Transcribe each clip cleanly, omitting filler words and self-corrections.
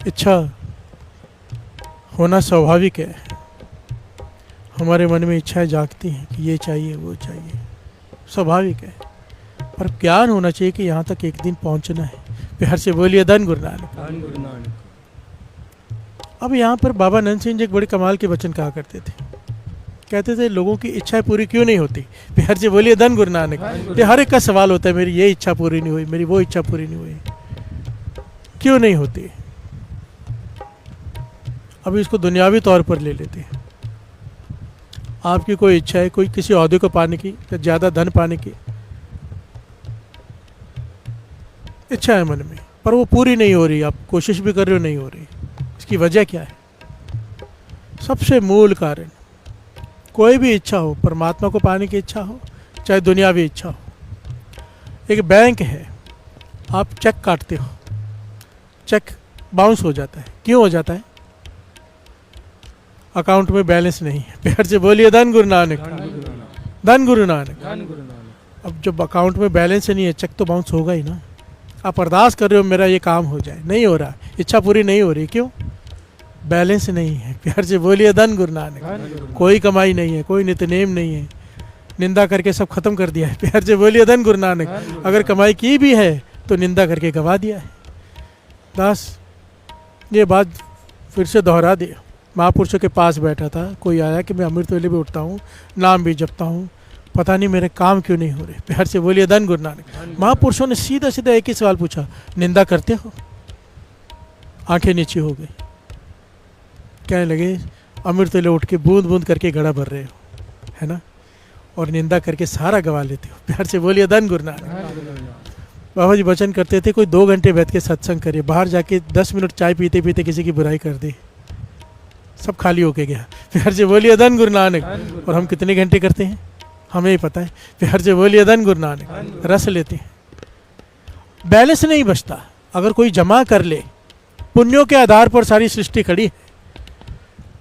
इच्छा होना स्वाभाविक है। हमारे मन में इच्छाएं जागती हैं कि ये चाहिए वो चाहिए, स्वाभाविक है। पर ज्ञान होना चाहिए कि यहाँ तक एक दिन पहुँचना है। प्यार से बोलिए धन गुरु नानक। धन गुरु नानक। अब यहाँ पर बाबा नंद सिंह जी एक बड़े कमाल के वचन कहा करते थे। कहते थे लोगों की इच्छाएं पूरी क्यों नहीं होती। प्यार से बोलिए धन गुरु नानक। ये हर एक का सवाल होता है, मेरी ये इच्छा पूरी नहीं हुई, मेरी वो इच्छा पूरी नहीं हुई, क्यों नहीं होती। अभी इसको दुनियावी तौर पर ले लेते हैं। आपकी कोई इच्छा है, कोई किसी ओहदे को पाने की या ज़्यादा धन पाने की इच्छा है मन में, पर वो पूरी नहीं हो रही, आप कोशिश भी कर रहे हो नहीं हो रही। इसकी वजह क्या है? सबसे मूल कारण, कोई भी इच्छा हो, परमात्मा को पाने की इच्छा हो चाहे दुनियावी इच्छा हो। एक बैंक है, आप चेक काटते हो, चेक बाउंस हो जाता है। क्यों हो जाता है? अकाउंट में बैलेंस नहीं है। प्यार से बोलिए धन गुरु नानक। धन गुरु नानक। अब जब अकाउंट में बैलेंस नहीं है, चेक तो बाउंस होगा ही ना। आप अरदास कर रहे हो मेरा ये काम हो जाए, नहीं हो रहा, इच्छा पूरी नहीं हो रही, क्यों? बैलेंस नहीं है। प्यार से बोलिए धन गुरु नानक। कोई कमाई नहीं है, कोई नित्यनेम नहीं है, निंदा करके सब खत्म कर दिया है। प्यार से बोलिए धन गुरु नानक। अगर कमाई की भी है तो निंदा करके गवा दिया है। दास ये बात फिर से दोहरा दे। महापुरुषों के पास बैठा था, कोई आया कि मैं अमृत वेले भी उठता हूँ, नाम भी जपता हूँ, पता नहीं मेरे काम क्यों नहीं हो रहे। प्यार से बोलिए धन गुरु नानक। महापुरुषों ने सीधा सीधा एक ही सवाल पूछा, निंदा करते हो? आंखें नीचे हो गई। कहने लगे अमृत वेले उठ के बूंद बूंद करके घड़ा भर रहे हो, है ना, और निंदा करके सारा गवा लेते हो। प्यार से बोलिए धन गुरु नानक। बाबा जी वचन करते थे, कोई 2 घंटे बैठ के सत्संग करे, बाहर जाके 10 मिनट चाय पीते पीते किसी की बुराई कर दे, सब खाली होके गया। प्यार से बोलिए धन गुरु नानक। और हम कितने घंटे करते हैं हमें ही पता है। प्यार से बोलिए धन गुरु नानक। रस लेते हैं, बैलेंस नहीं बचता। अगर कोई जमा कर ले, पुण्यों के आधार पर सारी सृष्टि खड़ी है।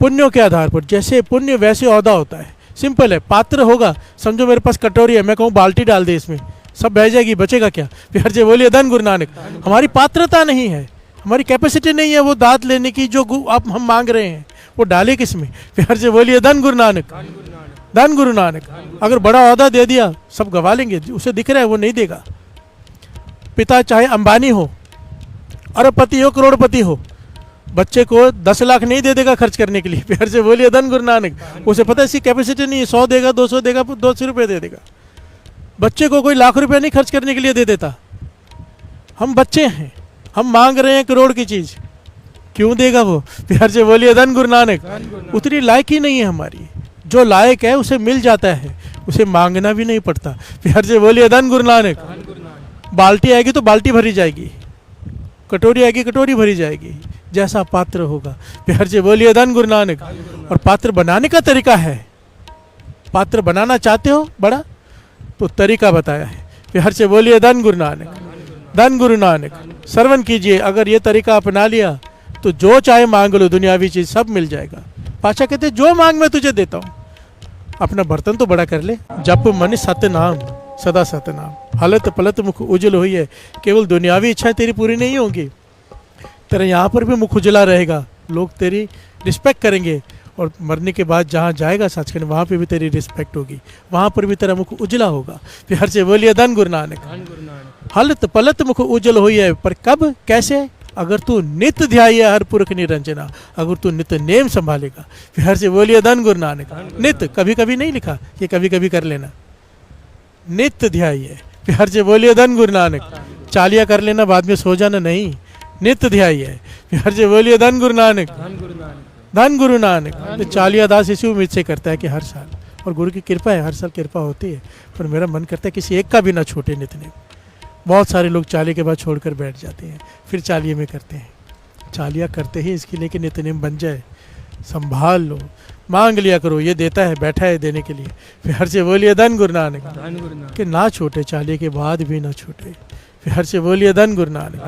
पुण्यों के आधार पर, जैसे पुण्य वैसे औदा होता है। सिंपल है, पात्र होगा, समझो मेरे पास कटोरी है, मैं कहूँ बाल्टी डाल दे इसमें, सब बह जाएगी, बचेगा क्या? प्यार से बोलिए धन गुरु नानक। हमारी पात्रता नहीं है, हमारी कैपेसिटी नहीं है वो दात लेने की जो आप हम मांग रहे हैं, वो डाले किस में? प्यार से बोलिए धन गुरु नानक। धन गुरु नानक। अगर बड़ा ओहदा दे दिया सब गवा लेंगे, उसे दिख रहा है वो नहीं देगा। पिता चाहे अंबानी हो, अरबपति हो, करोड़पति हो, बच्चे को 10 लाख नहीं दे देगा खर्च करने के लिए। प्यार से बोलिए धन गुरु नानक। उसे पता है इसकी कैपेसिटी नहीं है, 100 देगा, 200 देगा, 200 रुपये दे देगा। बच्चे को कोई लाख रुपए नहीं खर्च करने के लिए दे देता। हम बच्चे हैं, हम मांग रहे हैं करोड़ की चीज, क्यों देगा वो? प्यार से बोलिए धन गुरु नानक। उतनी लायक ही नहीं है हमारी, जो लायक है उसे मिल जाता है, उसे मांगना भी नहीं पड़ता। प्यार से बोलिए धन गुरु नानक। बाल्टी आएगी तो बाल्टी भरी जाएगी, कटोरी आएगी कटोरी भरी जाएगी, जैसा पात्र होगा। प्यार से बोलिए धन गुरु नानक। और पात्र बनाने का तरीका है। पात्र बनाना चाहते हो बड़ा, तो तरीका बताया है। प्यार से बोलिए धन गुरु नानक। धन गुरु नानक। श्रवण कीजिए, अगर ये तरीका अपना लिया तो जो चाहे मांग लो, दुनियावी चीज सब मिल जाएगा। पाशा कहते जो मांग मैं तुझे देता हूँ, अपना बर्तन तो बड़ा कर ले। जप मन सत्य नाम, सदा सत्य नाम। हालत पलत मुख उज्जवल हुई है। केवल दुनियावी इच्छाएं तेरी पूरी नहीं होंगी, तेरा यहाँ पर भी मुख उजला रहेगा, लोग तेरी रिस्पेक्ट करेंगे। और मरने के बाद जहाँ जाएगा सचखंड, वहाँ पे भी तेरी रिस्पेक्ट होगी, वहाँ पर भी तेरा मुख उजला होगा। प्यार से बोलिए धन गुरु नानक। हालत पलत मुख उज्जवल हुई है, पर कब कैसे? अगर तू नित्य ध्याय हर पुरख निरंजना, अगर तू नित्य नेम संभालेगा। प्यार से बोलिए धन गुरु नानक। नित्य कभी कभी नहीं लिखा, ये कभी कभी कर लेना, नित्य ध्याय है। प्यार से बोलिए धन गुरु नानक। चालिया कर लेना बाद में सो जाना नहीं, नित्य ध्याय है। प्यार से बोलिए धन गुरु नानक। धन गुरु नानक। तो चालिया दास इसी उम्मीद से करता है कि हर साल, और गुरु की कृपा है, हर साल कृपा होती है, पर मेरा मन करता है किसी एक का भी ना छोटे नित्य। बहुत सारे लोग चालिया के बाद छोड़कर बैठ जाते हैं, फिर चालिये में करते हैं। चालिया करते ही इसके लिए कि नित्यनेम बन जाए। संभाल लो, मांग लिया करो, ये देता है, बैठा है देने के लिए। प्यार से बोलिए धन गुरु नानक। कि ना छोटे, चालिये के बाद भी ना छोटे। प्यार से बोलिए धन गुरु नानक।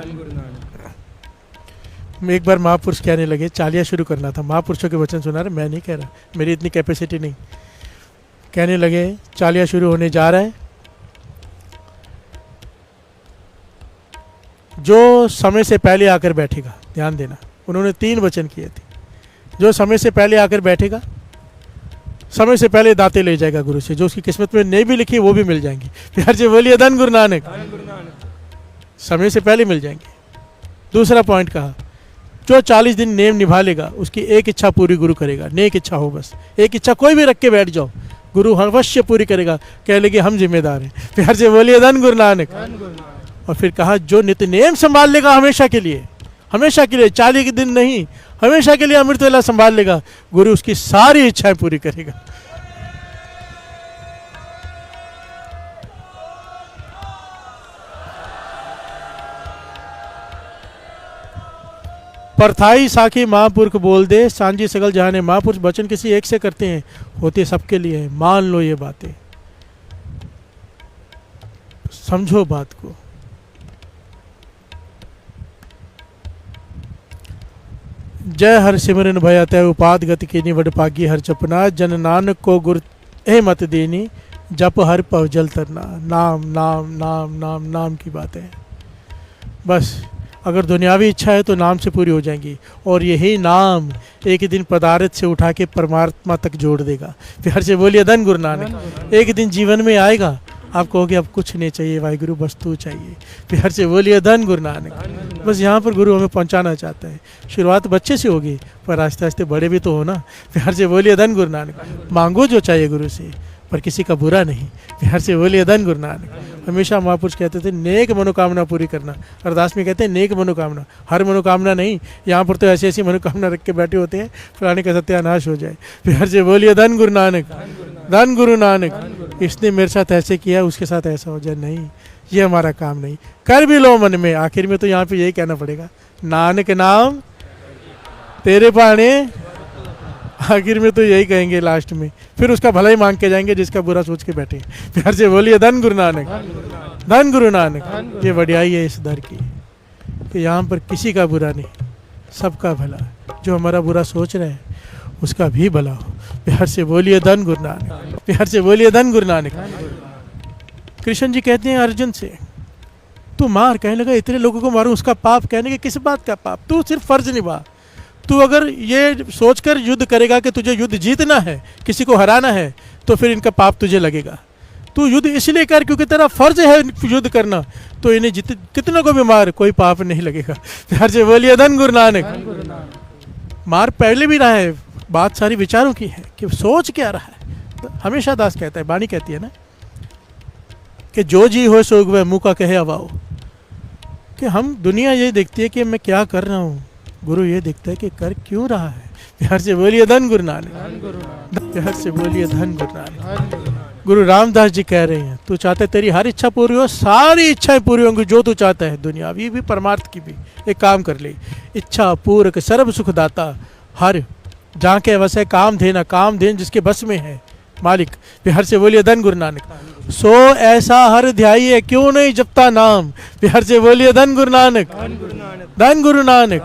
एक बार महापुरुष कहने लगे, चालिया शुरू करना था, महापुरुषों के वचन सुना रहे, मैं नहीं कह रहा, मेरी इतनी कैपेसिटी नहीं। कहने लगे चालिया शुरू होने जा रहा है, जो समय से पहले आकर बैठेगा, ध्यान देना, उन्होंने 3 वचन किए थे, जो समय से पहले आकर बैठेगा, समय से पहले दाते ले जाएगा गुरु से, जो उसकी किस्मत में नहीं भी लिखी वो भी मिल जाएंगी। प्यार से बोलिए धन गुरु नानक। समय से पहले मिल जाएंगे। दूसरा पॉइंट कहा, जो 40 दिन नेम निभा लेगा उसकी एक इच्छा पूरी गुरु करेगा। नेक इच्छा हो, बस एक इच्छा कोई भी रख के बैठ जाओ, गुरु अवश्य पूरी करेगा। कह लेंगे हम जिम्मेदार हैं। प्यार से बोलिए धन गुरु नानक। और फिर कहा, जो नित्य नेम संभाल लेगा हमेशा के लिए, हमेशा के लिए, 40 के दिन नहीं, हमेशा के लिए अमृत वेला संभाल लेगा, गुरु उसकी सारी इच्छाएं पूरी करेगा। परथाई साखी महापुरुष बोल दे, सांझी सगल जहाने महापुरुष वचन किसी एक से करते हैं, होते सबके लिए हैं। मान लो ये बातें, समझो बात को। जय हर सिमरन भय तय उपाद गति की निवड पागी हर जपना, जन नानक को गुर ए मत देनी, जप हर पव जल तरना। नाम नाम नाम नाम नाम की बात है। बस अगर दुनियावी इच्छा है तो नाम से पूरी हो जाएंगी, और यही नाम एक दिन पदार्थ से उठा के परमात्मा तक जोड़ देगा। प्यार से बोलिए धन गुरु नानक। एक दिन जीवन में आएगा, आप कहोगे अब कुछ नहीं चाहिए वाहिगुरु, बस तू चाहिए। प्यार से बोलिए धन गुरु नानक। बस यहाँ पर गुरु हमें पहुँचाना चाहता है। शुरुआत बच्चे से होगी, पर आस्ते आस्ते बड़े भी तो हो ना। प्यार से बोलिए धन गुरु नानक। मांगो जो चाहिए गुरु से, पर किसी का बुरा नहीं। प्यार से बोलिए धन गुरु नानक। हमेशा महापुरुष कहते थे नेक मनोकामना पूरी करना। अरदास में कहते हैं नेक मनोकामना, हर मनोकामना नहीं। यहाँ पर तो ऐसी ऐसी मनोकामना रख के बैठे होते हैं फलाने का सत्यानाश हो जाए। प्यार से बोलिए धन गुरु नानक। धन गुरु नानक। इसने मेरे साथ ऐसे किया, उसके साथ ऐसा हो जाए, नहीं, ये हमारा काम नहीं। कर भी लो मन में, आखिर में तो यहाँ पे यही कहना पड़ेगा, नानक नाम तेरे पाने। आखिर में तो यही कहेंगे लास्ट में, फिर उसका भला ही मांग के जाएंगे जिसका बुरा सोच के बैठे। प्यार से बोलिए धन गुरु नानक। धन गुरु नानक। ये बढ़ियाई है इस दर की कि यहाँ पर किसी का बुरा नहीं, सबका भला। जो हमारा बुरा सोच रहे हैं उसका भी भला हो। प्यार से बोलिए धन गुरु नानक। प्यार से बोलिए धन गुरु नानक। कृष्ण जी कहते हैं अर्जुन से, तू मार। कहने लगा इतने लोगों को मारूं, उसका पाप। कहने के किस बात का पाप, तू सिर्फ फर्ज निभा। तू अगर ये सोचकर युद्ध करेगा कि तुझे युद्ध जीतना है, किसी को हराना है, तो फिर इनका पाप तुझे लगेगा। तू युद्ध इसलिए कर क्योंकि तेरा फर्ज है युद्ध करना, तो इन्हें कितनों को भी मार, कोई पाप नहीं लगेगा। प्यार से बोलिए धन गुरु नानक। मार पहले भी रहा है, बात सारी विचारों की है कि सोच क्या रहा है। हमेशा दास कहता है, बानी कहती है ना कि जो जी हो सोग वह मुँह का कहे अवाओ। कि हम दुनिया ये देखती है कि मैं क्या कर रहा हूँ, गुरु ये देखता है कि कर क्यों रहा है। प्यार से बोलिए धन गुरु नानक। प्यार से बोलिए धन गुरु नानक। गुरु रामदास जी कह रहे हैं, तू चाहते तेरी हर इच्छा पूरी हो, सारी इच्छाएं पूरी होंगी जो तू चाहता है, दुनियावी भी परमार्थ की भी। एक काम कर ले, इच्छा पूरक सर्व सुख दाता, हर जहाँ के वस है काम देना, काम देन जिसके बस में है मालिक। प्यार से बोलिए धन गुरु नानक। सो ऐसा हर ध्याइए क्यों नहीं जपता नाम। प्यार से बोलिए धन गुरु नानक। धन गुरु नानक।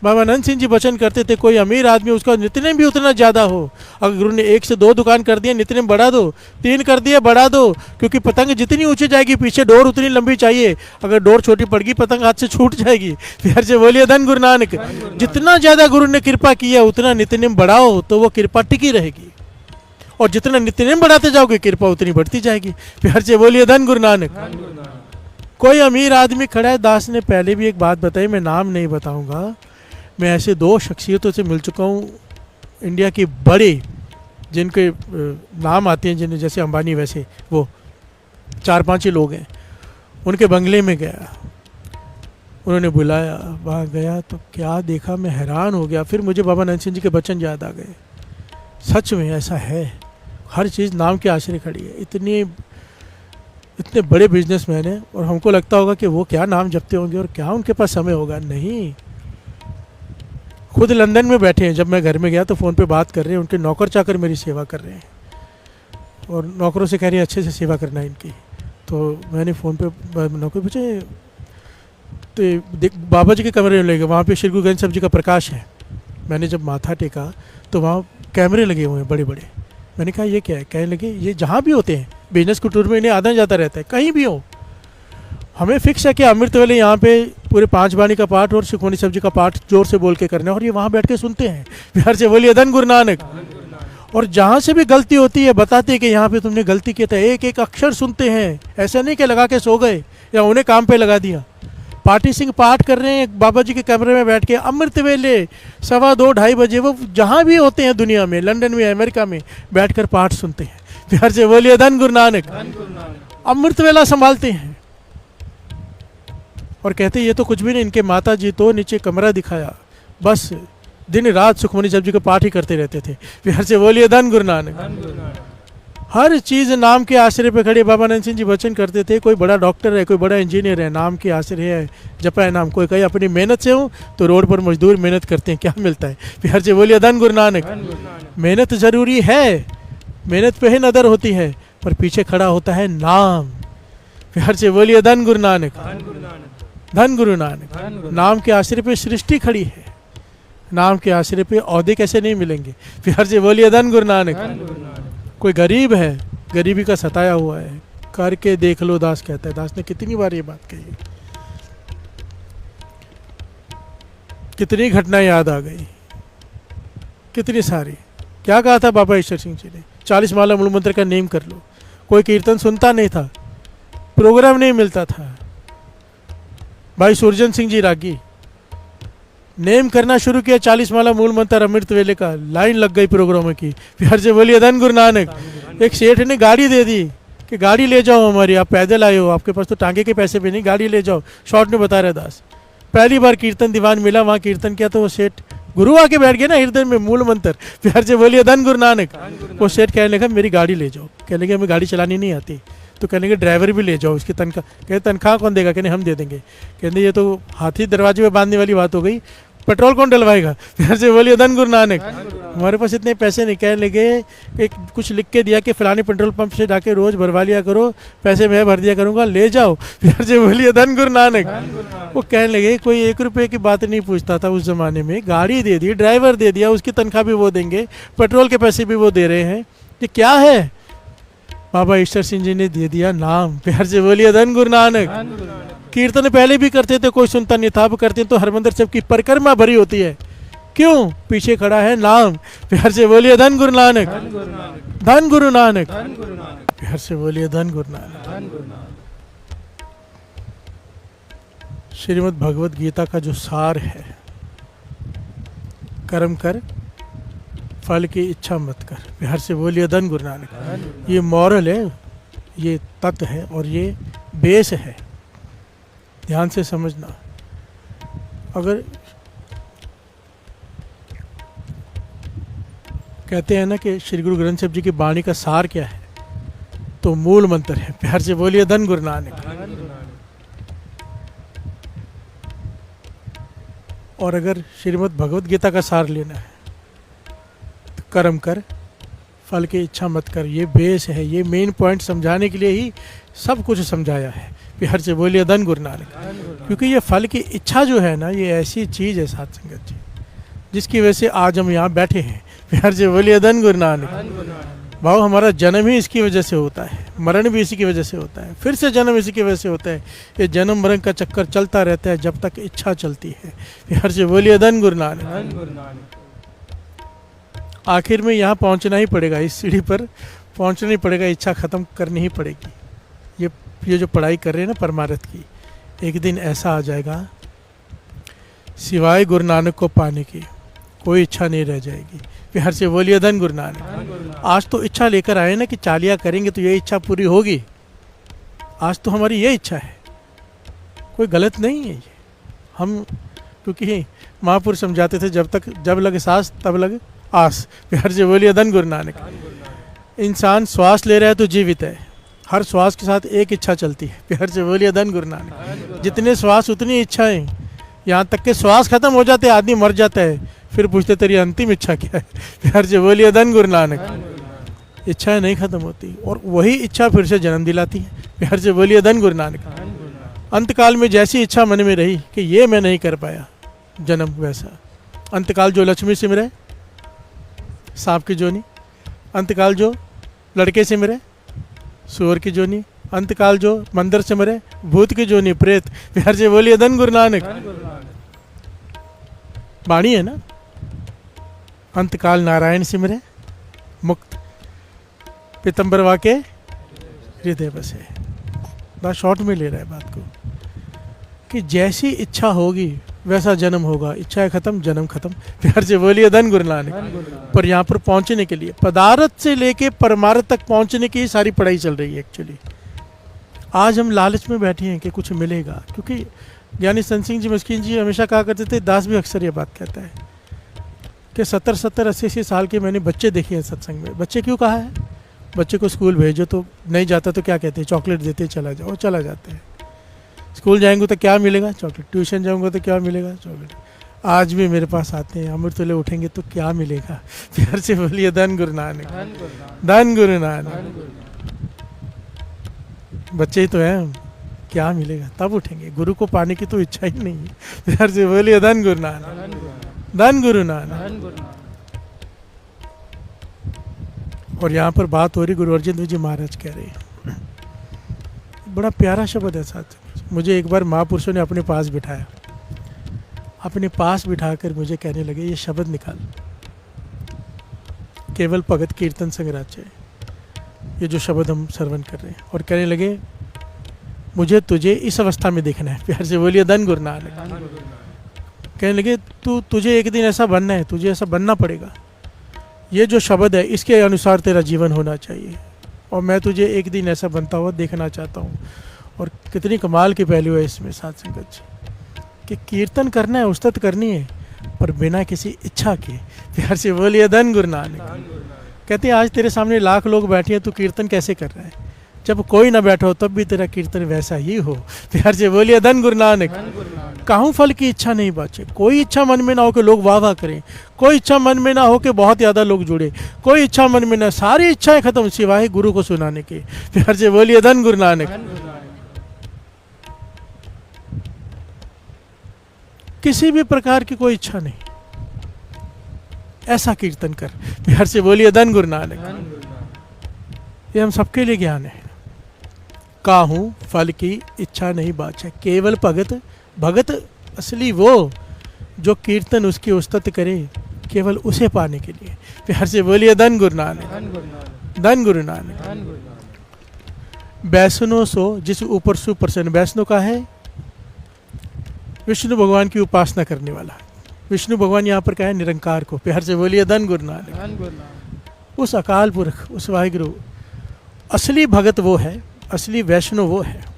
बाबा नंद सिंह जी वचन करते थे, कोई अमीर आदमी उसका नित्यनेम भी उतना ज़्यादा हो, अगर गुरु ने 1 से 2 दुकान कर दिया, नित्यनेम बढ़ा दो, 3 कर दिया बढ़ा दो, क्योंकि पतंग जितनी ऊंची जाएगी पीछे डोर उतनी लंबी चाहिए। अगर डोर छोटी पड़ गई पतंग हाथ से छूट जाएगी। प्यार से बोलिए धन गुरु नानक। जितना ज़्यादा गुरु ने कृपा किया उतना नित्यनेम बढ़ाओ तो वो कृपा टिकी रहेगी, और जितना नित्यनेम बढ़ाते जाओगे कृपा उतनी बढ़ती जाएगी। प्यार से बोलिए धन गुरु नानक। कोई अमीर आदमी खड़ा है, दास ने पहले भी एक बात बताई, मैं नाम नहीं बताऊंगा। मैं ऐसे 2 शख्सियतों से मिल चुका हूँ इंडिया की बड़े, जिनके नाम आते हैं, जिन्हें जैसे अंबानी, वैसे वो 4-5 ही लोग हैं। उनके बंगले में गया, उन्होंने बुलाया, वहाँ गया तो क्या देखा, मैं हैरान हो गया। फिर मुझे बाबा नंद सिंह जी के वचन याद आ गए। सच में ऐसा है, हर चीज़ नाम के आश्रय खड़ी है। इतने बड़े बिजनेसमैन हैं, और हमको लगता होगा कि वो क्या नाम जपते होंगे और क्या उनके पास समय होगा। नहीं, खुद लंदन में बैठे हैं। जब मैं घर में गया तो फ़ोन पे बात कर रहे हैं, उनके नौकर चाकर मेरी सेवा कर रहे हैं, और नौकरों से कह रहे हैं अच्छे से सेवा करना है इनकी। तो मैंने फ़ोन पे नौकर पूछे, तो बाबा जी के कमरे में ले गए, वहाँ पे श्री गुरु ग्रंथ साहब जी का प्रकाश है। मैंने जब माथा टेका तो वहाँ कैमरे लगे हुए हैं बड़े बड़े। मैंने कहा ये क्या है, कहने लगे ये जहाँ भी होते हैं बिजनेस के टूर में इन्हें आना जाता रहता है, कहीं भी हो। हमें फिक्स है कि अमृत वेले यहाँ पे पूरे 5 बाणी का पाठ और सुखमनी साहब जी का पाठ जोर से बोल के करना है, और ये वहाँ बैठ के सुनते हैं। बिहार से बोलिए धन गुरु नानक। और जहाँ से भी गलती होती है बताते हैं कि यहाँ पे तुमने गलती किया था, एक एक अक्षर सुनते हैं। ऐसा नहीं कि लगा के सो गए या उन्हें काम पे लगा दिया। पार्टी सिंह पाठ कर रहे हैं बाबा जी के कमरे में बैठ के अमृत वेले 2:15 2:30 बजे, वो जहाँ भी होते हैं दुनिया में, लंदन में, अमेरिका में, बैठ कर पाठ सुनते हैं। बिहार से बोलिए धन गुरु नानक। अमृत वेला संभालते हैं और कहते हैं ये तो कुछ भी नहीं, इनके माता जी तो नीचे कमरा दिखाया, बस दिन रात सुखमनी साहब जी को पाठ ही करते रहते थे। बिहार से बोलिए धन गुरु नानक। हर चीज़ नाम के आश्रय पे खड़ी। बाबा नंद सिंह जी वचन करते थे, कोई बड़ा डॉक्टर है, कोई बड़ा इंजीनियर है, नाम के आश्रय है, जपा है नाम। कोई कहीं अपनी मेहनत से हो तो रोड पर मजदूर मेहनत करते हैं, क्या मिलता है? बिहार से बोलिए धन गुरु नानक। मेहनत जरूरी है, मेहनत पे ही नजर होती है, पर पीछे खड़ा होता है नाम। बिहार से बोलिए धन गुरु नानक। धन गुरु नानक। नाम के आश्रय पे सृष्टि खड़ी है, नाम के आश्रय पे औहदे कैसे नहीं मिलेंगे? बिहार से बोलिए धन गुरु नानक। कोई गरीब है, गरीबी का सताया हुआ है, करके देख लो दास कहता है। दास ने कितनी बार ये बात कही है, कितनी घटनाएं याद आ गई, कितनी सारी। क्या कहा था बाबा ईश्वर सिंह जी ने? 40 माला मूल मंत्र का नेम कर लो। कोई कीर्तन सुनता नहीं था, प्रोग्राम नहीं मिलता था। भाई सुरजन सिंह जी रागी नेम करना शुरू किया, 40 माला मूल मंत्र अमृत वेले का, लाइन लग गई प्रोग्रामों की। बिहार से बोलिए धन गुरु नानक। एक सेठ ने गाड़ी दे दी कि गाड़ी ले जाओ हमारी, आप पैदल आए हो, आपके पास तो टांगे के पैसे भी नहीं, गाड़ी ले जाओ। शॉर्ट में बता रहे दास। पहली बार कीर्तन दीवान मिला, वहाँ कीर्तन किया तो वो सेठ गुरु आके बैठ गया ना हृदय में, मूल मंत्र। बिहार से बोलिए धन गुरु नानक। वो सेठ कहने लगा मेरी गाड़ी ले जाओ। कहने लगे हमें गाड़ी चलानी नहीं आती। तो कहने के ड्राइवर भी ले जाओ, उसकी तनख्वाह। कहते तनख्वाह कौन देगा? कहने हम दे देंगे। कहते ये तो हाथी दरवाजे में बांधने वाली बात हो गई, पेट्रोल कौन डलवाएगा? फिर से बोलिए धन गुरु नानक। हमारे पास इतने पैसे नहीं। कहने लगे एक कुछ लिख के दिया कि फलानी पेट्रोल पंप से जाके रोज भरवा लिया करो, पैसे मैं भर दिया करूंगा, ले जाओ। फिर से बोलिए धन गुरु नानक। वो कहने लगे कोई 1 रुपये की बात नहीं पूछता था उस जमाने में, गाड़ी दे दी, ड्राइवर दे दिया, उसकी तनख्वाह भी वो देंगे, पेट्रोल के पैसे भी वो दे रहे हैं, ये क्या है? बाबा ईश्वर सिंह जी ने दे दिया नाम। प्यार से बोलिए धन गुरु नानक। कीर्तन पहले भी करते थे, कोई सुनता नहीं था, अब करते तो हरमंदिर साहब की परिक्रमा भरी होती है। क्यों? पीछे खड़ा है नाम। प्यार से बोलिए धन गुरु नानक। धन गुरु नानक। प्यार से बोलिए धन गुरु नानक। श्रीमद् भगवत गीता का जो सार है, कर्म कर फल की इच्छा मत कर। प्यार से बोलिए धन गुरु नानक। ये मॉरल है, ये तत्व है और ये बेस है, ध्यान से समझना। अगर कहते हैं ना कि श्री गुरु ग्रंथ साहिब जी की वाणी का सार क्या है, तो मूल मंत्र है। प्यार से बोलिए धन गुरु नानक। और अगर श्रीमद् भगवत गीता का सार लेना है तो कर्म कर फल की इच्छा मत कर। ये बेस है, ये मेन पॉइंट समझाने के लिए ही सब कुछ समझाया है। प्यार से बोलिए धन गुरु नानक। क्योंकि ये फल की इच्छा जो है ना, ये ऐसी चीज़ है साथ संगत जी, जिसकी वजह से आज हम यहाँ बैठे हैं। प्यार से बोलिए धन गुरु नानक। भाव हमारा जन्म ही इसकी वजह से होता है, मरण भी इसी की वजह से होता है, फिर से जन्म इसी की वजह से होता है। ये जन्म मरण का चक्कर चलता रहता है जब तक इच्छा चलती है। प्यार से बोलिए धन गुरु नानक। आखिर में यहाँ पहुँचना ही पड़ेगा, इस सीढ़ी पर पहुँचना ही पड़ेगा, इच्छा ख़त्म करनी ही पड़ेगी। ये जो पढ़ाई कर रहे हैं ना परमार्थ की, एक दिन ऐसा आ जाएगा सिवाय गुरु नानक को पाने की कोई इच्छा नहीं रह जाएगी। प्यार से बोलिए धन गुरु नानक। आज तो इच्छा लेकर आए ना कि चालिया करेंगे तो ये इच्छा पूरी होगी। आज तो हमारी ये इच्छा है, कोई गलत नहीं है ये। हम क्योंकि महापुरुष समझाते थे जब लगे सांस तब लगे आस। प्यार से बोलिए धन गुरु नानक। इंसान श्वास ले रहा है तो जीवित है, हर श्वास के साथ एक इच्छा चलती है। प्यार से बोलिए धन गुरु नानक। जितने श्वास उतनी इच्छाएं, यहाँ तक के श्वास खत्म हो जाते आदमी मर जाता है, फिर पूछते तेरी अंतिम इच्छा क्या है? प्यार से बोलिए धन गुरु नानक। इच्छाएं नहीं खत्म होती और वही इच्छा फिर से जन्म दिलाती है। प्यार से बोलिए धन गुरु नानक। अंतकाल में जैसी इच्छा मन में रही कि ये मैं नहीं कर पाया जन्म, वैसा अंतकाल जो लक्ष्मी सिमरे सांप की जोनी, अंतकाल जो लड़के सिमरे सुअर की जोनी, अंतकाल जो मंदिर सिमरे भूत की जोनी प्रेत। प्यार से बोलिए धन गुरु नानक। बाणी है ना, अंतकाल नारायण सिमरे मुक्त पीतम्बर वाके हृदय बसे। बस शॉर्ट में ले रहा है बात को कि जैसी इच्छा होगी वैसा जन्म होगा, इच्छा खत्म जन्म खत्म। प्यार से बोलिए धन गुरु नानक। पर यहाँ पर पहुंचने के लिए पदार्थ से लेके परमार्थ तक पहुंचने की सारी पढ़ाई चल रही है एक्चुअली। आज हम लालच में बैठे हैं कि कुछ मिलेगा, क्योंकि ज्ञानी संत सिंह जी मस्कीन जी हमेशा कहा करते थे, दास भी अक्सर ये बात कहता है कि 70-80 साल के मैंने बच्चे देखे हैं सत्संग में। बच्चे क्यों कहा है? बच्चे को स्कूल भेजो तो नहीं जाता तो क्या कहते हैं? चॉकलेट देते चला जाओ, चला जाते हैं। स्कूल जाएंगे तो क्या मिलेगा? चॉकलेट। ट्यूशन जाऊंगा तो क्या मिलेगा? चॉकलेट। आज भी मेरे पास आते हैं, अमृत तुले उठेंगे तो क्या मिलेगा? प्यार से बोलिए धन गुरु नानक, धन गुरु नानक। बच्चे ही तो हैं, क्या मिलेगा? तब उठेंगे। गुरु को पाने की तो इच्छा ही नहीं है। प्यार से बोलिए धन गुरु नानक, धन गुरु नानक। और यहाँ पर बात हो रही गुरु अर्जन देव जी महाराज कह रहे हैं, बड़ा प्यारा शब्द है साथ। मुझे एक बार महापुरुषों ने अपने पास बिठाया, अपने पास बिठाकर मुझे कहने लगे, ये शब्द निकाल, केवल भगत कीर्तन संग्राच्य, ये जो शब्द हम श्रवण कर रहे हैं। और कहने लगे, मुझे तुझे इस अवस्था में देखना है। प्यार से बोलिए धन गुरु नानक। कहने लगे, तुझे एक दिन ऐसा बनना है, तुझे ऐसा बनना पड़ेगा। ये जो शब्द है इसके अनुसार तेरा जीवन होना चाहिए, और मैं तुझे एक दिन ऐसा बनता हुआ देखना चाहता हूँ। और कितनी कमाल की पहलू है इसमें साथ संगत जी, कि कीर्तन करना है, उस्तत करनी है, पर बिना किसी इच्छा के। प्यार से बोलिए धन गुरु नानक। कहते हैं, आज तेरे सामने लाख लोग बैठे हैं, तू कीर्तन कैसे कर रहा है? जब कोई ना बैठा हो तब भी तेरा कीर्तन वैसा ही हो। प्यार से बोलिए धन गुरु नानक। कहूँ फल की इच्छा नहीं बचे, कोई इच्छा मन में ना हो कि लोग वाह वाह करें, कोई इच्छा मन में ना हो कि बहुत ज़्यादा लोग जुड़े, कोई इच्छा मन में ना, सारी इच्छाएं खत्म सिवाय गुरु को सुनाने के। प्यार से बोलिए धन गुरु नानक। किसी भी प्रकार की कोई इच्छा नहीं, ऐसा कीर्तन कर। प्यार से बोलिए धन गुरु नानक। ये हम सबके लिए ज्ञान है। काहूं फल की इच्छा नहीं बाचे, केवल भगत। भगत असली वो जो कीर्तन उसकी उस्तत करे, केवल उसे पाने के लिए। प्यार से बोलिए धन गुरु नानक, धन गुरु नानक। वैष्णो सो जिस ऊपर सुप्रसन्न। वैष्णो का है विष्णु भगवान की उपासना करने वाला। विष्णु भगवान यहाँ पर क्या है? निरंकार को। प्यार से बोलिए धन गुरु नानक। उस अकाल पुरख, उस वाहिगुरु, असली भगत वो है, असली वैष्णव वो है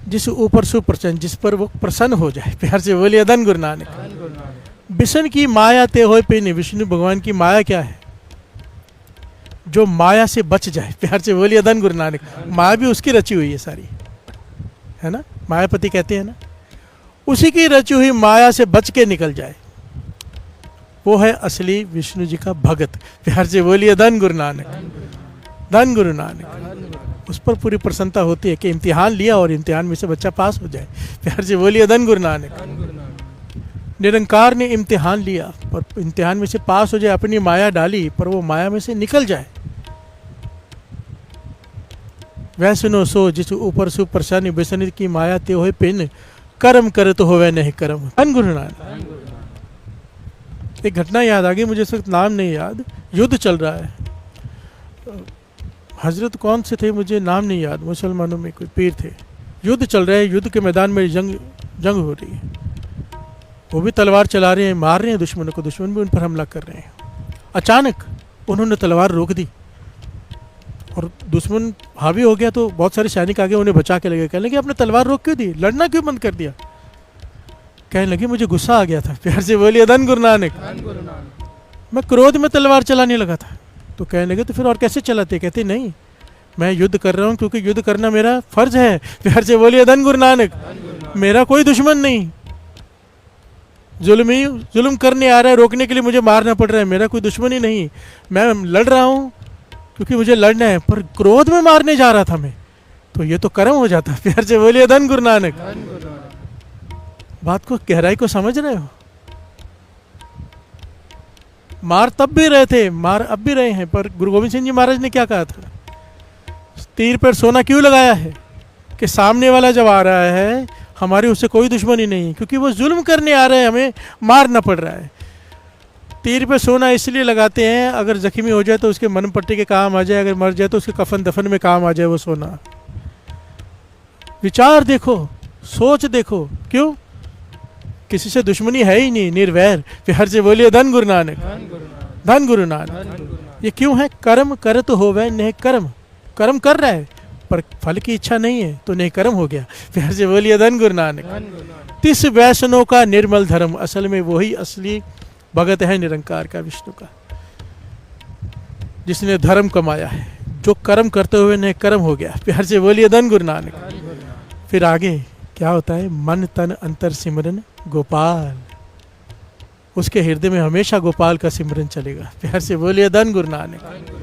जिस ऊपर सुप्रसन्न, जिस पर वो प्रसन्न हो जाए। प्यार से बोलिए धन गुरु नानक। विष्णु की माया ते होए पे। विष्णु भगवान की माया क्या है? जो माया से बच जाए। प्यार से बोलिए धन गुरु नानक। माया भी उसकी रची हुई है सारी, है ना? मायापति कहते हैं ना, उसी की रची हुई माया से बच के निकल जाए, वो है असली विष्णु जी का भगत। प्यार से बोलिए धन गुरु नानक, धन गुरु नानक। उस पर पूरी प्रसन्नता होती है कि इम्तिहान लिया और इम्तिहान में से बच्चा पास हो जाए। प्यार से बोलिए धन गुरु नानक। निरंकार ने इम्तिहान लिया पर इम्तिहान में से पास हो जाए, अपनी माया डाली पर वो माया में से निकल जाए। वैष्णो सो जिस ऊपर सुप्रसन्न। विष्णु की माया ते होए पिन, कर्म करे तो होवे नहीं कर्म। धन गुरु नानक। एक घटना याद आ गई मुझे, सिर्फ नाम नहीं याद। युद्ध चल रहा है, हजरत कौन से थे मुझे नाम नहीं याद, मुसलमानों में कोई पीर थे। युद्ध चल रहा है, युद्ध के मैदान में जंग हो रही है। वो भी तलवार चला रहे हैं, मार रहे हैं दुश्मनों को, दुश्मन भी उन पर हमला कर रहे हैं। अचानक उन्होंने तलवार रोक दी और दुश्मन हावी हो गया तो बहुत सारे सैनिक आगे उन्हें बचा के लगे। कहने लगे, आपने तलवार रोक क्यों दी? लड़ना क्यों बंद कर दिया? कहने लगे, मुझे गुस्सा आ गया था। प्यार से बोलिए धन गुरु नानक। मैं क्रोध में तलवार चलाने लगा था। तो कहने लगे, तो फिर और कैसे चलाते? कहते, नहीं, मैं युद्ध कर रहा हूँ क्योंकि युद्ध करना मेरा फर्ज है। प्यार से बोलिए धन गुरु नानक। मेरा कोई दुश्मन नहीं, जुल्म करने आ रहा है, रोकने के लिए मुझे मारना पड़ रहा है, मेरा कोई दुश्मन ही नहीं। मैं लड़ रहा हूँ क्योंकि मुझे लड़ना है, पर क्रोध में मारने जा रहा था मैं, तो ये तो कर्म हो जाता। प्यार से बोलिए धन गुरु नानक। बात को, गहराई को समझ रहे हो? मार तब भी रहे थे, मार अब भी रहे हैं, पर गुरु गोविंद सिंह जी महाराज ने क्या कहा था? तीर पर सोना क्यों लगाया है? कि सामने वाला जब आ रहा है हमारी उससे कोई दुश्मनी नहीं, क्योंकि वो जुल्म करने आ रहे हैं, हमें मारना पड़ रहा है। तीर पे सोना इसलिए लगाते हैं अगर जख्मी हो जाए तो उसके मन पट्टी के काम आ जाए, अगर मर जाए तो उसके कफन दफन में काम आ जाए वो सोना। विचार देखो, सोच देखो, क्यों? किसी से दुश्मनी है ही नहीं, निर्वैर। प्यार से बोलिए धन गुरु नानक, धन गुरु नानक। ये क्यों है? कर्म कर तो होवे नहीं कर्म, कर्म कर रहा है पर फल की इच्छा नहीं है तो नहीं कर्म हो गया। प्यार से बोलिए धन गुरु नानक। तिस वैष्णव का निर्मल धर्म, असल में वही असली भगत है निरंकार का, विष्णु का, जिसने धर्म कमाया है, जो कर्म करते हुए नहीं कर्म हो गया। प्यार से बोलिए धन गुरु नानक। फिर आगे क्या होता है? मन तन अंतर सिमरन गोपाल, उसके हृदय में हमेशा गोपाल का सिमरन चलेगा। प्यार से बोलिए धन गुरु नानक।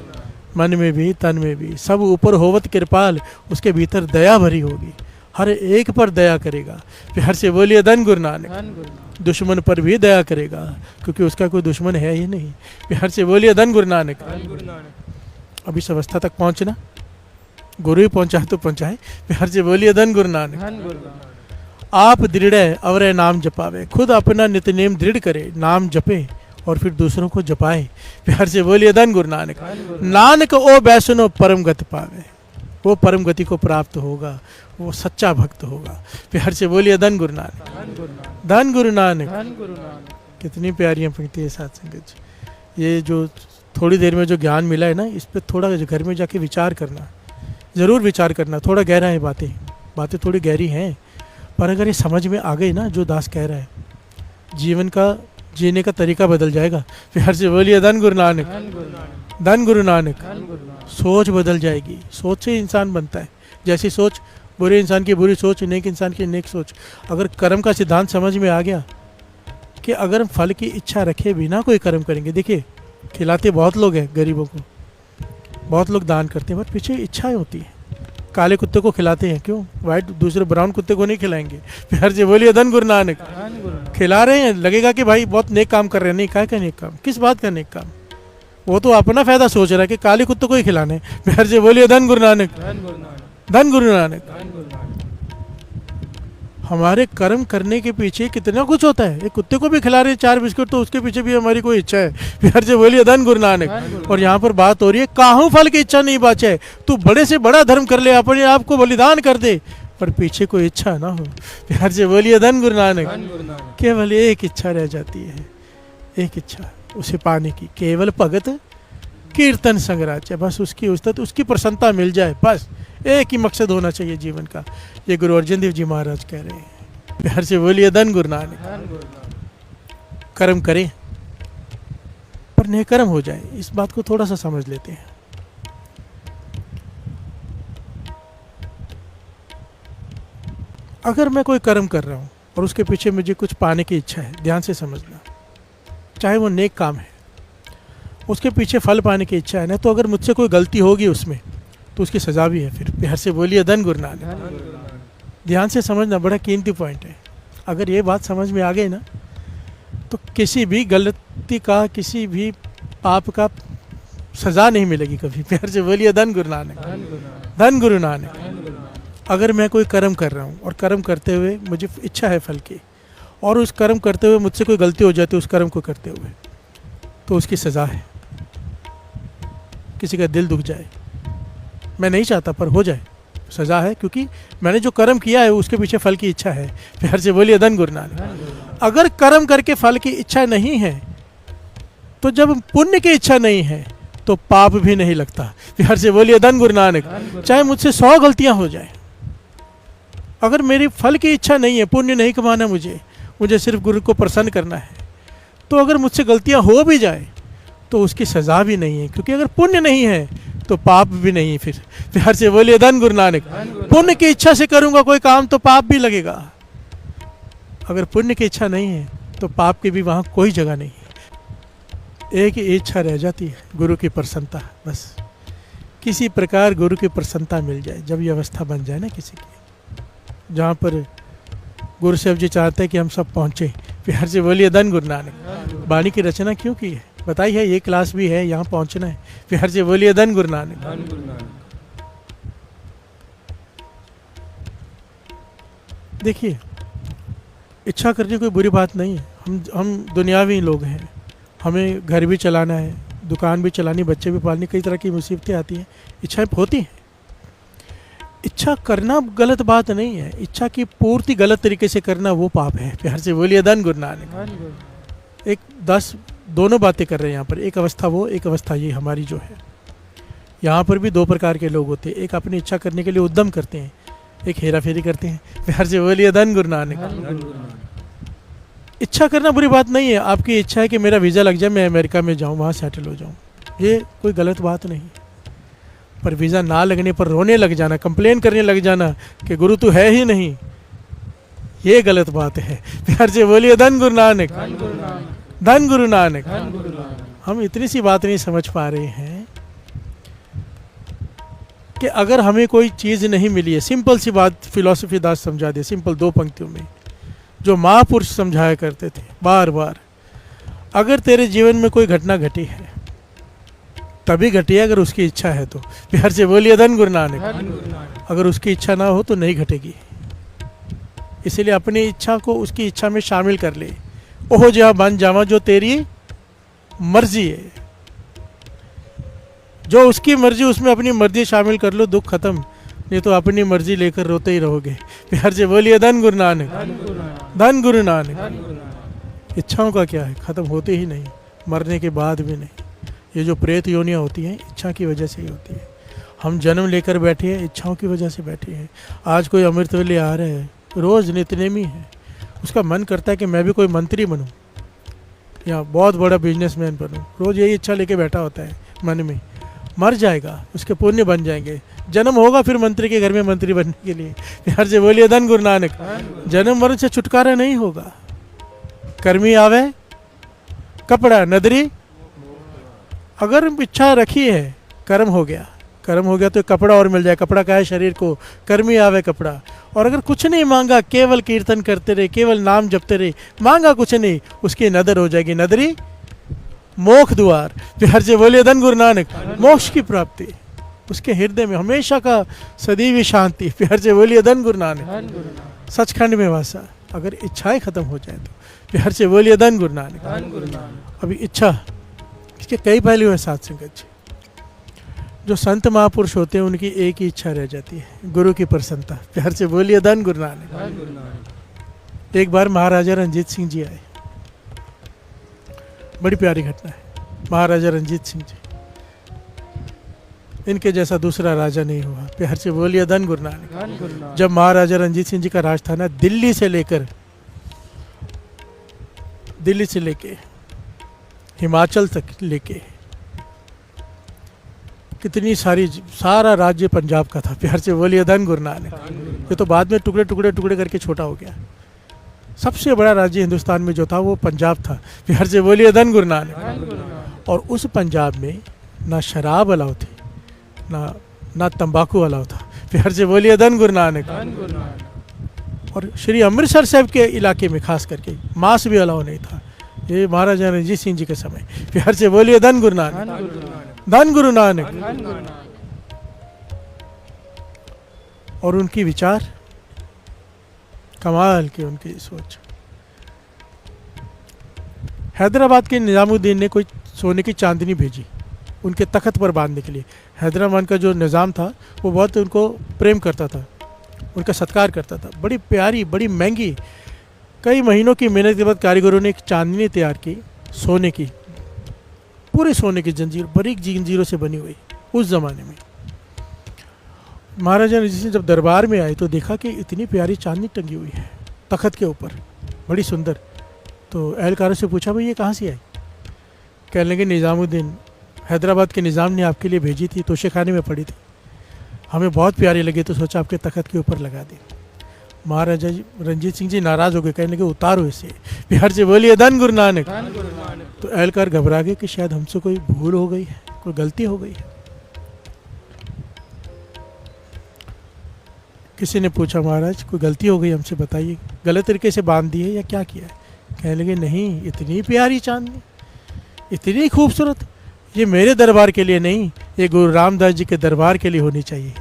मन में भी तन में भी सब ऊपर होवत कृपाल, उसके भीतर दया भरी होगी, हर एक पर दया करेगा। प्यार से बोलिए धन गुरु नानक। दुश्मन पर भी दया करेगा क्योंकि उसका कोई दुश्मन है ही नहीं। प्यार से बोलिए धन गुरु नानक। अब इस अवस्था तक पहुंचना, गुरु ही पहुंचाए तो पहुंचाए। प्यार से बोलिए धन गुरु नानक। आप दृढ़ अवर नाम जपावे, खुद अपना नित्य नेम दृढ़ करे, नाम जपे और फिर दूसरों को जपाए। प्यार से बोलिए धन गुरु नानक। नानक ओ वैष्णव परम गति पावे, वो परम गति को प्राप्त होगा, वो सच्चा भक्त होगा। प्यार से बोलिए धन गुरु नानक, धन गुरु नानक। कितनी प्यारी पंक्ति है साथ संगत जी। ये जो थोड़ी देर में जो ज्ञान मिला है ना, इस पर थोड़ा घर में जाके विचार करना, ज़रूर विचार करना। थोड़ा गहरा है, बातें थोड़ी गहरी हैं, पर अगर ये समझ में आ गई ना जो दास कह रहा है, जीवन का जीने का तरीका बदल जाएगा। प्यार से बोलिए धन गुरु नानक, धन गुरु नानक। सोच बदल जाएगी, सोच से इंसान बनता है। जैसी सोच, बुरे इंसान की बुरी सोच, नेक इंसान की नेक सोच। अगर कर्म का सिद्धांत समझ में आ गया कि अगर हम फल की इच्छा रखे बिना कोई कर्म करेंगे, देखिए खिलाते बहुत लोग हैं गरीबों को, बहुत लोग दान करते हैं, पर पीछे इच्छाएं होती हैं। काले कुत्ते को खिलाते हैं, क्यों? वाइट दूसरे ब्राउन कुत्ते को नहीं खिलाएंगे। प्यार से बोलिए धन गुरु नानक। खिला रहे हैं, लगेगा कि भाई बहुत नेक काम कर रहे हैं, नहीं, काय का नेक काम? किस बात का नेक काम? वो तो अपना फायदा सोच रहा है कि काले कुत्ते को ही खिलाना है। प्यार से बोलिए धन गुरु नानक, धन गुरु नानक। हमारे कर्म करने के पीछे कितना कुछ होता है। एक कुत्ते को भी खिला रहे 4 बिस्कुट, तो उसके पीछे भी हमारी कोई इच्छा है। प्यार से बोलिए धन गुरु नानक। और यहाँ पर बात हो रही है, काहू फल की इच्छा नहीं बाचे, तू बड़े से बड़ा धर्म कर ले, अपने आप को बलिदान कर दे, पर पीछे कोई इच्छा ना हो। प्यार से बोलिए धन गुरु नानक। केवल एक इच्छा रह जाती है, एक इच्छा, उसे पाने की, केवल भगत कीर्तन संग्राच्य, बस उसकी प्रसन्नता मिल जाए, बस एक ही मकसद होना चाहिए जीवन का। ये गुरु अर्जन देव जी महाराज कह रहे हैं। प्यार से बोलिए धन गुरु नानक। कर्म करें पर निकर्म हो जाए, इस बात को थोड़ा सा समझ लेते हैं। अगर मैं कोई कर्म कर रहा हूं और उसके पीछे मुझे कुछ पाने की इच्छा है, ध्यान से समझना, चाहे वो नेक काम है, उसके पीछे फल पाने की इच्छा है ना, तो अगर मुझसे कोई गलती होगी उसमें तो उसकी सजा भी है। फिर प्यार से बोलिए धन गुरु नानक। ध्यान से समझना, बड़ा कीमती पॉइंट है। अगर ये बात समझ में आ गई ना, तो किसी भी गलती का, किसी भी पाप का सजा नहीं मिलेगी कभी। प्यार से बोलिए धन गुरु नानक, धन गुरु नानक। अगर मैं कोई कर्म कर रहा हूँ और कर्म करते हुए मुझे इच्छा है फल की, और उस कर्म करते हुए मुझसे कोई गलती हो जाती है उस कर्म को करते हुए, तो उसकी सज़ा है। किसी का दिल दुख जाए, मैं नहीं चाहता पर हो जाए, सज़ा है, क्योंकि मैंने जो कर्म किया है उसके पीछे फल की इच्छा है। प्यार से बोलिए धन गुरु नानक। अगर कर्म करके फल की इच्छा नहीं है, तो जब पुण्य की इच्छा नहीं है तो पाप भी नहीं लगता। प्यार से बोलिए धन गुरु नानक। चाहे मुझसे 100 गलतियां हो जाए, अगर मेरी फल की इच्छा नहीं है, पुण्य नहीं कमाना, मुझे सिर्फ गुरु को प्रसन्न करना है, तो अगर मुझसे गलतियां हो भी जाए तो उसकी सज़ा भी नहीं है, क्योंकि अगर पुण्य नहीं है तो पाप भी नहीं है। फिर प्यार से बोलिए धन गुरु नानक। पुण्य की इच्छा से करूंगा कोई काम तो पाप भी लगेगा, अगर पुण्य की इच्छा नहीं है तो पाप की भी वहां कोई जगह नहीं है। एक ही इच्छा रह जाती है, गुरु की प्रसन्नता। बस किसी प्रकार गुरु की प्रसन्नता मिल जाए, जब ये अवस्था बन जाए ना किसी की, जहाँ पर गुरु साहब जी चाहते हैं कि हम सब पहुँचे। प्यार से बोलिए धन गुरु नानक। वाणी की रचना क्यों की है बताई है, ये क्लास भी है, यहाँ पहुँचना है। प्यार से बोलिए धन गुरु नानक। देखिए, इच्छा करनी कोई बुरी बात नहीं है। हम दुनियावी लोग हैं, हमें घर भी चलाना है, दुकान भी चलानी, बच्चे भी पालनी, कई तरह की मुसीबतें आती हैं, इच्छाएं होती हैं। इच्छा करना गलत बात नहीं है, इच्छा की पूर्ति गलत तरीके से करना वो पाप है। प्यार से बोलिए धन गुरु नानक। एक 10 दोनों बातें कर रहे हैं यहाँ पर, एक अवस्था वो, एक अवस्था ये हमारी जो है। यहाँ पर भी 2 प्रकार के लोग होते हैं, एक अपनी इच्छा करने के लिए उद्यम करते हैं, एक हेरा फेरी करते हैं। प्यार से बोलिए धन गुरु नानक। इच्छा करना बुरी बात नहीं है। आपकी इच्छा है कि मेरा वीज़ा लग जाए, मैं अमेरिका में जाऊँ, वहाँ सेटल हो जाऊँ, ये कोई गलत बात नहीं। पर वीज़ा ना लगने पर रोने लग जाना, कंप्लेन करने लग जाना कि गुरु तू है ही नहीं, ये गलत बात है। प्यार से बोलिए धन गुरु नानक, धन गुरु नानक। हम इतनी सी बात नहीं समझ पा रहे हैं कि अगर हमें कोई चीज़ नहीं मिली है, सिंपल सी बात फिलॉसफी दास समझा दे, सिंपल 2 पंक्तियों में, जो महापुरुष समझाया करते थे बार बार। अगर तेरे जीवन में कोई घटना घटी है तभी घटी है अगर उसकी इच्छा है तो। प्यार से बोलिए धन गुरु नानक। अगर उसकी इच्छा ना हो तो नहीं घटेगी। इसलिए अपनी इच्छा को उसकी इच्छा में शामिल कर ले। ओहो जहाँ बन जावा जो तेरी मर्जी है, जो उसकी मर्जी उसमें अपनी मर्जी शामिल कर लो, दुख खत्म। नहीं तो अपनी मर्जी लेकर रोते ही रहोगे। प्यार से बोलिए धन गुरु नानक, धन गुरु नानक। इच्छाओं का क्या है, खत्म होते ही नहीं, मरने के बाद भी नहीं। ये जो प्रेत योनियाँ होती हैं इच्छा की वजह से ही होती है। हम जन्म लेकर बैठे हैं, इच्छाओं की वजह से बैठे हैं। आज कोई अमृतवेले आ रहे हैं, रोज़ नित्यनेमी है, उसका मन करता है कि मैं भी कोई मंत्री बनूं या बहुत बड़ा बिजनेसमैन बनूं, रोज़ यही इच्छा लेके बैठा होता है मन में। मर जाएगा, उसके पुण्य बन जाएंगे, जन्म होगा फिर मंत्री के घर में मंत्री बनने के लिए। प्यार से बोलिए धन गुरु नानक। जन्म मरण से छुटकारा नहीं होगा। कर्मी आवे कपड़ा नदरी, अगर इच्छा रखी है, कर्म हो गया, कर्म हो गया तो कपड़ा और मिल जाए। कपड़ा का है शरीर को, कर्मी आवे कपड़ा। और अगर कुछ नहीं मांगा, केवल कीर्तन करते रहे, केवल नाम जपते रहे, मांगा कुछ नहीं, उसकी नदर हो जाएगी, नदरी मोक्ष द्वार। प्यार से बोलिए धन गुरु नानक। मोक्ष की प्राप्ति उसके हृदय में हमेशा का सदैव शांति। प्यार से बोलिए धन गुरु नानक। सचखंड में वासा। अगर इच्छाएं खत्म हो जाए तो प्यार से बोलिए धन गुरु नानक। अभी इच्छा, इसके कई पहलू हैं साथ संगत जी। जो संत महापुरुष होते हैं उनकी एक ही इच्छा रह जाती है, गुरु की प्रसन्नता। प्यार से बोलिए धन गुरु नानक। एक बार महाराजा रंजीत सिंह जी आए, बड़ी प्यारी घटना है। महाराजा रंजीत सिंह जी, इनके जैसा दूसरा राजा नहीं हुआ। प्यार से बोलिए धन गुरु नानक। जब महाराजा रंजीत सिंह जी का राज था ना, दिल्ली से लेके हिमाचल तक लेके कितनी सारा राज्य पंजाब का था। प्यार से बोलिए धन गुरु नानक। ये तो बाद में टुकड़े टुकड़े टुकड़े करके छोटा हो गया। सबसे बड़ा राज्य हिंदुस्तान में जो था वो पंजाब था। प्यार से बोलिए धन गुरु नानक। और उस पंजाब में ना शराब अलाउ थी, ना तंबाकू अलाउ था। प्यार से बोलिए धन गुरु नानक। और श्री अमृतसर साहब के इलाके में खास करके मांस भी अलाउ नहीं था। ये महाराजा रंजीत सिंह जी के समय। प्यार से बोलिए धन गुरु नानक, धन गुरु नानक। और उनकी विचार कमाल की, उनकी सोच। हैदराबाद के निजामुद्दीन ने कोई सोने की चांदनी भेजी उनके तख्त पर बांधने के लिए। हैदराबाद का जो निज़ाम था वो बहुत उनको प्रेम करता था, उनका सत्कार करता था। बड़ी प्यारी, बड़ी महंगी, कई महीनों की मेहनत के बाद कारीगरों ने एक चांदनी तैयार की, सोने की, पूरे सोने की जंजीर, बारीक जंजीरों से बनी हुई। उस ज़माने में महाराजा रंजीत सिंह जब दरबार में आए तो देखा कि इतनी प्यारी चांदनी टंगी हुई है तख्त के ऊपर, बड़ी सुंदर। तो एहलकारों से पूछा, भाई ये कहाँ से आई? कहने लगे, निज़ामुद्दीन हैदराबाद के निज़ाम ने आपके लिए भेजी थी, तोशेखाने में पड़ी थी, हमें बहुत प्यारी लगी तो सोचा आपके तख्त के ऊपर लगा दी। महाराजा रंजीत सिंह जी नाराज़ हो गए, कहने लगे उतारो इसे। प्यार से बोलिए धन गुरु नानक। तो एहलकार घबरा गए कि शायद हमसे कोई भूल हो गई है, कोई गलती हो गई है। किसी ने पूछा, महाराज कोई गलती हो गई हमसे बताइए, गलत तरीके से बांध दिए या क्या किया है? कहने लगे, नहीं, इतनी प्यारी चांदनी, इतनी खूबसूरत, ये मेरे दरबार के लिए नहीं, ये गुरु रामदास जी के दरबार के लिए होनी चाहिए।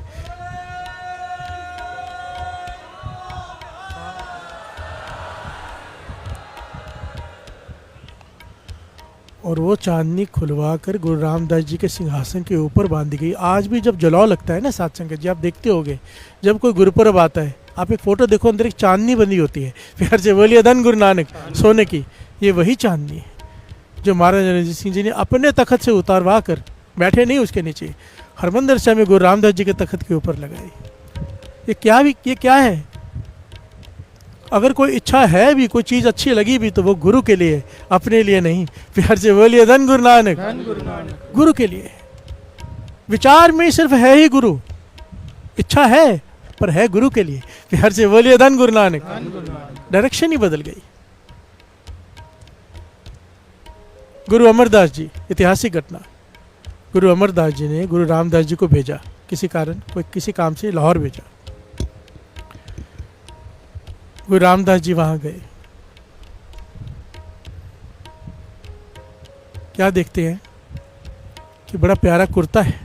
और वो चांदनी खुलवा कर गुरु रामदास जी के सिंहासन के ऊपर बांधी गई। आज भी जब जलाव लगता है ना साथ संगत जी, आप देखते होंगे जब कोई गुरुपुरब आता है, आप एक फ़ोटो देखो, अंदर एक चांदनी बंधी होती है, प्यार से बोलिए धन गुरु नानक, सोने की। ये वही चांदनी है जो महाराजा रणजीत सिंह जी ने अपने तख्त से उतारवा कर, बैठे नहीं उसके नीचे, हरमंदिर साहिब में गुरु रामदास जी के तख्त के ऊपर लगाई। ये क्या है? अगर कोई इच्छा है भी, कोई चीज़ अच्छी लगी भी, तो वो गुरु के लिए, अपने लिए नहीं। प्यार से बोलिए धन गुरु नानक, गुरु के लिए। विचार में सिर्फ है ही गुरु, इच्छा है पर है गुरु के लिए। प्यार से बोलिए धन गुरु नानक। डायरेक्शन ही बदल गई। गुरु अमरदास जी, ऐतिहासिक घटना। गुरु अमरदास जी ने गुरु रामदास जी को भेजा, किसी कारण, कोई किसी काम से लाहौर भेजा। गुरु रामदास जी वहां गए, क्या देखते हैं कि बड़ा प्यारा कुर्ता है,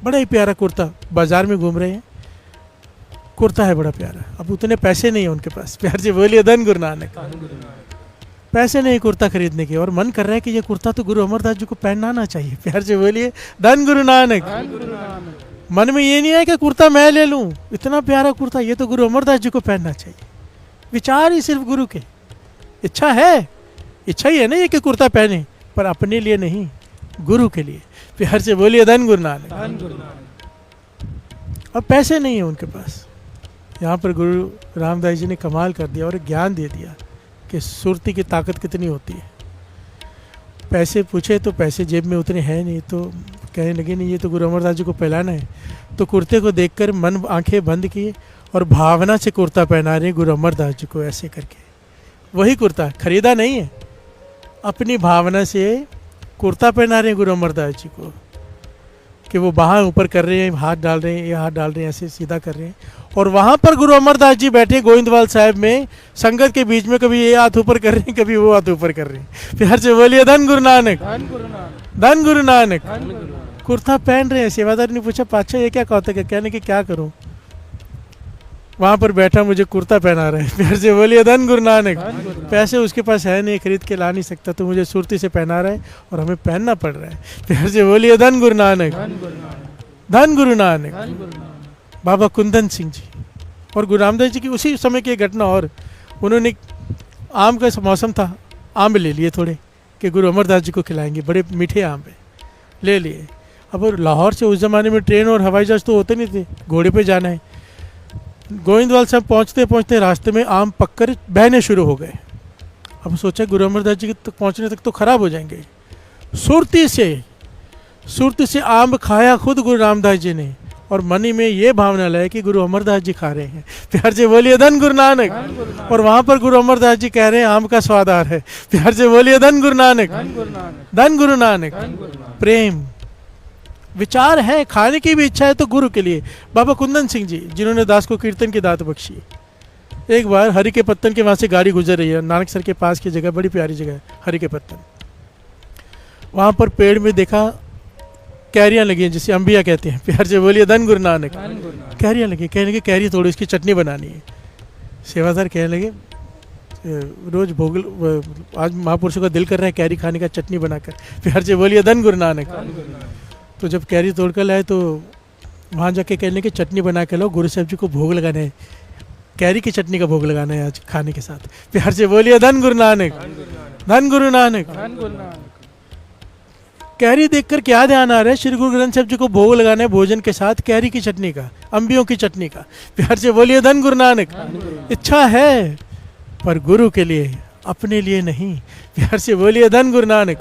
बड़ा ही प्यारा कुर्ता, बाजार में घूम रहे हैं, कुर्ता है बड़ा प्यारा। अब उतने पैसे नहीं है उनके पास, प्यार से बोलिए धन गुरु नानक। पैसे नहीं कुर्ता खरीदने के, और मन कर रहा है कि ये कुर्ता तो गुरु अमरदास जी को पहनाना चाहिए। प्यार से बोलिए धन गुरु नानक। मन में ये नहीं है कि कुर्ता मैं ले लूं, इतना प्यारा कुर्ता, ये तो गुरु अमरदास जी को पहनना चाहिए। विचार ही सिर्फ गुरु के। इच्छा है, इच्छा ही है ना ये कि कुर्ता पहने, पर अपने लिए नहीं, गुरु के लिए। प्यार से बोलिए धन गुरु नानक। अब पैसे नहीं है उनके पास। यहाँ पर गुरु रामदास जी ने कमाल कर दिया और ज्ञान दे दिया कि सुरती की ताकत कितनी होती है। पैसे पूछे तो पैसे जेब में उतने हैं नहीं, तो कहने लगे नहीं ये तो गुरु अमरदास जी को पहनाना है। तो कुर्ते को देखकर मन आंखें बंद किए और भावना से कुर्ता पहना रहे गुरु अमरदास जी को, ऐसे करके। वही कुर्ता खरीदा नहीं है, अपनी भावना से कुर्ता पहना रहे गुरु अमरदास जी को, कि वो बाहाँ ऊपर कर रहे हैं, हाथ डाल रहे हैं, ये हाथ डाल रहे हैं, ऐसे सीधा कर रहे हैं। और वहाँ पर गुरु अमरदास जी बैठे गोविंदवाल साहब में, संगत के बीच में, कभी ये हाथ ऊपर कर रहे हैं, कभी वो हाथ ऊपर कर रहे हैं। प्यार से बोलिए धन गुरु नानक, धन गुरु नानक। कुर्ता पहन रहे हैं। सेवादार ने पूछा पातशाह ये क्या कहता है? कहने की क्या करूँ, वहाँ पर बैठा मुझे कुर्ता पहना रहे हैं। प्यार से बोलिए धन गुरु नानक। पैसे उसके पास है नहीं, खरीद के ला नहीं सकता, तो मुझे सुरती से पहना रहा है और हमें पहनना पड़ रहा है। प्यार से बोलिए धन गुरु नानक, धन गुरु नानक। बाबा कुंदन सिंह जी और गुरु रामदास जी की उसी समय की घटना। और उन्होंने, आम का मौसम था, आम ले लिए थोड़े कि गुरु अमरदास जी को खिलाएंगे, बड़े मीठे आम है, ले लिए। अब लाहौर से उस ज़माने में ट्रेन और हवाई जहाज तो होते नहीं थे, घोड़े पे जाना है। गोविंदवाल साहब पहुँचते पहुँचते रास्ते में आम पककर बहने शुरू हो गए। अब सोचा गुरु अमरदास जी तक पहुँचने तक तो ख़राब हो जाएंगे। सुरती से आम खाया खुद गुरु रामदास जी ने, और मनी में ये भावना लाए कि गुरु अमरदास जी खा रहे हैं। प्यार से बोलिए धन गुरु नानक। और वहाँ पर गुरु अमरदास जी कह रहे हैं आम का स्वाद आ रहा है। प्यार से बोलिए धन गुरु नानक, धन गुरु नानक। प्रेम, विचार है, खाने की भी इच्छा है तो गुरु के लिए। बाबा कुंदन सिंह जी, जिन्होंने दास को कीर्तन की दात बख्शी, एक बार हरि के पत्तन के वहाँ से गाड़ी गुजर रही है, नानक सर के पास की जगह, बड़ी प्यारी जगह है हरि के पत्तन। वहाँ पर पेड़ में देखा कैरियाँ लगी हैं, जिसे अंबिया कहते हैं। प्यार से बोलिए धन गुरु नानक। कैरियाँ लगी, कहने लगे कैरी तोड़ो, इसकी चटनी बनानी है। सेवादार कहने लगे रोज भोग, आज महापुरुषों का दिल कर रहा है कैरी खाने का, चटनी बनाकर। प्यार से बोलिए धन गुरु नानक। तो जब कैरी तोड़ कर लाए तो वहाँ जाके कहने लगे चटनी बना के लो, गुरु साहब जी को भोग लगाना है, कैरी की चटनी का भोग लगाना है आज खाने के साथ। प्यार से बोलिए धन गुरु नानक, धन गुरु नानक। कैरी देखकर क्या ध्यान आ रहा है? श्री गुरु ग्रंथ साहब जी को भोग लगाना है भोजन के साथ, कैरी की चटनी का, अंबियों की चटनी का। प्यार से बोलिए धन गुरु नानक। इच्छा है पर गुरु के लिए, अपने लिए नहीं। प्यार से बोलिए धन गुरु नानक।